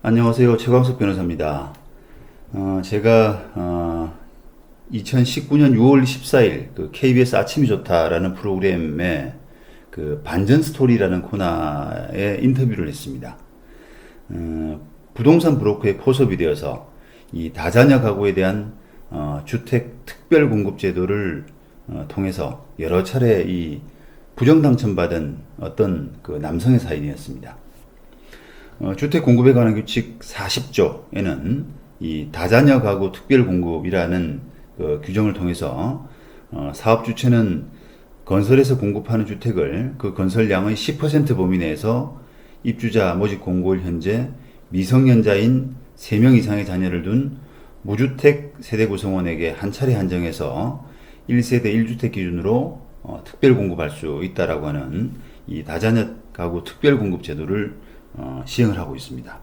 안녕하세요. 최광석 변호사입니다. 제가 2019년 6월 14일 그 KBS 아침이 좋다라는 프로그램에 그 반전 스토리라는 코너에 인터뷰를 했습니다. 부동산 브로커에 포섭이 되어서 이 다자녀 가구에 대한 주택 특별 공급 제도를 통해서 여러 차례 이 부정 당첨받은 어떤 그 남성의 사연이었습니다. 주택 공급에 관한 규칙 40조에는 이 다자녀 가구 특별 공급이라는 그 규정을 통해서 사업 주체는 건설에서 공급하는 주택을 그 건설량의 10% 범위 내에서 입주자 모집 공고일 현재 미성년자인 3명 이상의 자녀를 둔 무주택 세대 구성원에게 한 차례 한정해서 1세대 1주택 기준으로 특별 공급할 수 있다라고 하는 이 다자녀 가구 특별 공급 제도를 시행을 하고 있습니다.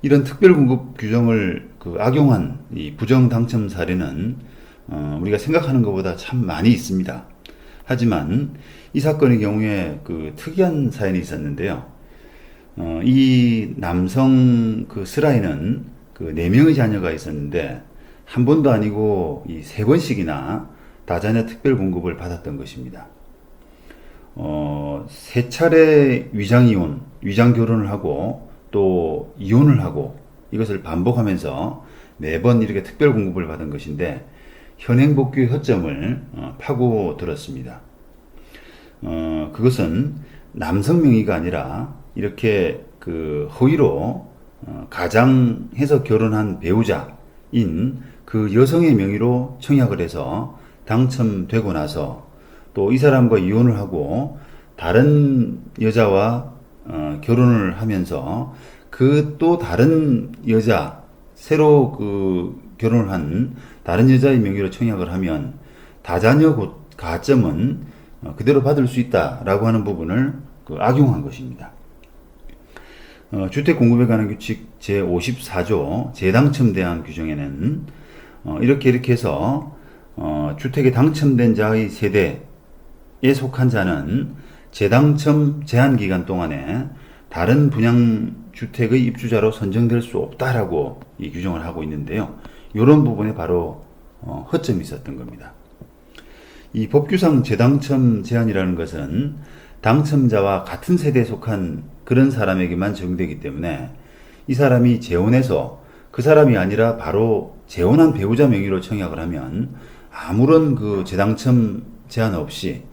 이런 특별 공급 규정을 악용한 이 부정 당첨 사례는 우리가 생각하는 것보다 참 많이 있습니다. 하지만 이 사건의 경우에 그 특이한 사연이 있었는데요. 이 남성 그 슬라이는 그 4명의 자녀가 있었는데 한 번도 아니고 이 3번씩이나 다자녀 특별 공급을 받았던 것입니다. 3차례 위장 이혼, 위장 결혼을 하고 또 이혼을 하고 이것을 반복하면서 매번 이렇게 특별 공급을 받은 것인데 현행 복귀의 허점을 파고들었습니다. 그것은 남성 명의가 아니라 이렇게 그 허위로 가장해서 결혼한 배우자인 그 여성의 명의로 청약을 해서 당첨되고 나서 또 이 사람과 이혼을 하고 다른 여자와 결혼을 하면서 그 또 다른 여자 새로 그 결혼을 한 다른 여자의 명의로 청약을 하면 다자녀 가점은 그대로 받을 수 있다라고 하는 부분을 악용한 것입니다. 주택 공급에 관한 규칙 제54조 재당첨 대항 규정에는 이렇게 해서 주택에 당첨된 자의 세대에 속한 자는 재당첨 제한 기간 동안에 다른 분양 주택의 입주자로 선정될 수 없다라고 이 규정을 하고 있는데요. 이런 부분에 바로 허점이 있었던 겁니다. 이 법규상 재당첨 제한이라는 것은 당첨자와 같은 세대에 속한 그런 사람에게만 적용되기 때문에 이 사람이 재혼해서 그 사람이 아니라 바로 재혼한 배우자 명의로 청약을 하면 아무런 그 재당첨 제한 없이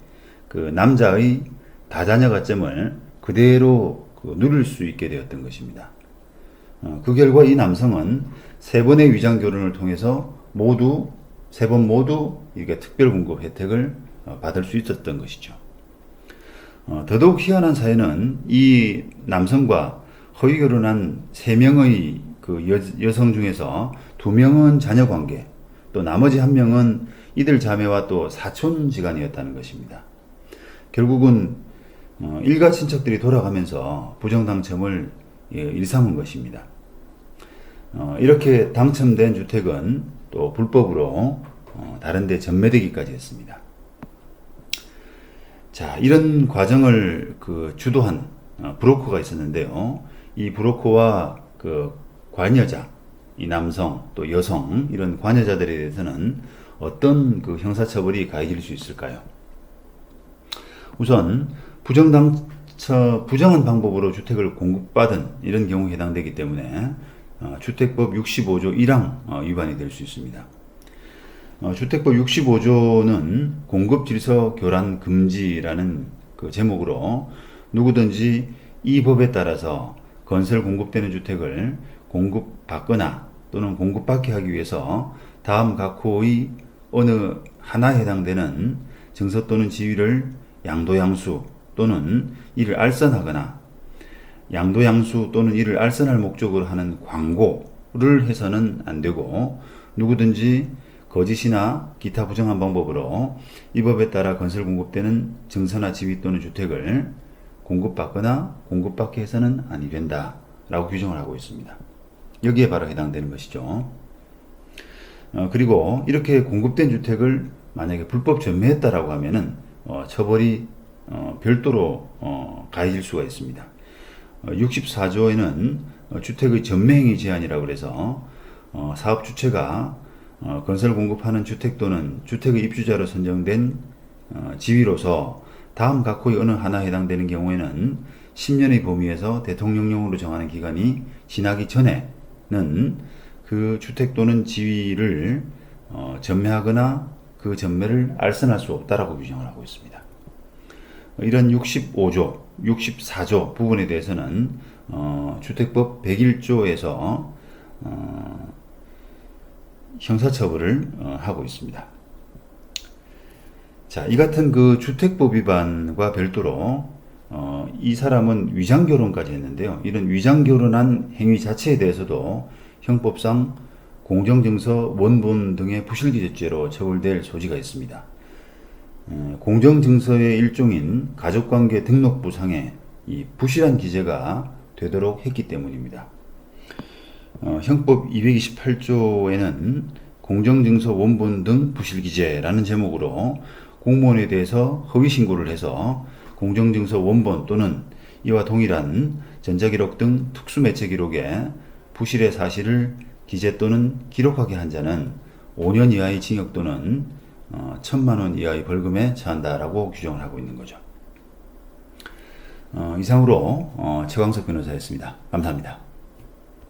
그 남자의 다자녀 가점을 그대로 누릴 수 있게 되었던 것입니다. 그 결과 이 남성은 3번의 위장 결혼을 통해서 모두 3번 모두 이렇게 특별 공급 혜택을 받을 수 있었던 것이죠. 더더욱 희한한 사연은 이 남성과 허위 결혼한 3명의 그 여성 중에서 2명은 자녀 관계, 또 나머지 1명은 이들 자매와 또 사촌지간이었다는 것입니다. 결국은 일가 친척들이 돌아가면서 부정 당첨을 일삼은 것입니다. 이렇게 당첨된 주택은 또 불법으로 다른 데 전매되기까지 했습니다. 자, 이런 과정을 주도한 브로커가 있었는데요. 이 브로커와 그 관여자, 이 남성 또 여성 이런 관여자들에 대해서는 어떤 그 형사처벌이 가해질 수 있을까요? 우선 부정한 방법으로 주택을 공급받은 이런 경우에 해당되기 때문에 주택법 65조 1항 위반이 될 수 있습니다. 주택법 65조는 공급질서 교란 금지라는 그 제목으로 누구든지 이 법에 따라서 건설 공급되는 주택을 공급받거나 또는 공급받게 하기 위해서 다음 각 호의 어느 하나에 해당되는 증서 또는 지위를 양도양수 또는 이를 알선하거나 양도양수 또는 이를 알선할 목적으로 하는 광고를 해서는 안 되고 누구든지 거짓이나 기타 부정한 방법으로 이 법에 따라 건설 공급되는 증서나 지위 또는 주택을 공급받거나 공급받게 해서는 아니 된다 라고 규정을 하고 있습니다. 여기에 바로 해당되는 것이죠. 그리고 이렇게 공급된 주택을 만약에 불법 전매했다라고 하면은 처벌이 별도로 가해질 수가 있습니다. 64조에는 주택의 전매행위 제한이라고 그래서 사업 주체가 건설 공급하는 주택 또는 주택의 입주자로 선정된 지위로서 다음 각호의 어느 하나에 해당되는 경우에는 10년의 범위에서 대통령령으로 정하는 기간이 지나기 전에는 그 주택 또는 지위를 전매하거나 그 전매를 알선할 수 없다라고 규정을 하고 있습니다. 이런 65조, 64조 부분에 대해서는 주택법 101조에서 형사처벌을 하고 있습니다. 자, 이 같은 그 주택법 위반과 별도로 이 사람은 위장결혼까지 했는데요. 이런 위장결혼한 행위 자체에 대해서도 형법상 공정증서 원본 등의 부실기재죄로 처벌될 소지가 있습니다. 공정증서의 일종인 가족관계 등록부 상에 이 부실한 기재가 되도록 했기 때문입니다. 형법 228조에는 공정증서 원본 등 부실기재라는 제목으로 공무원에 대해서 허위신고를 해서 공정증서 원본 또는 이와 동일한 전자기록 등 특수매체기록에 부실의 사실을 기재 또는 기록하게 한 자는 5년 이하의 징역 또는 1,000만 원 이하의 벌금에 처한다라고 규정을 하고 있는 거죠. 이상으로 최광석 변호사였습니다. 감사합니다.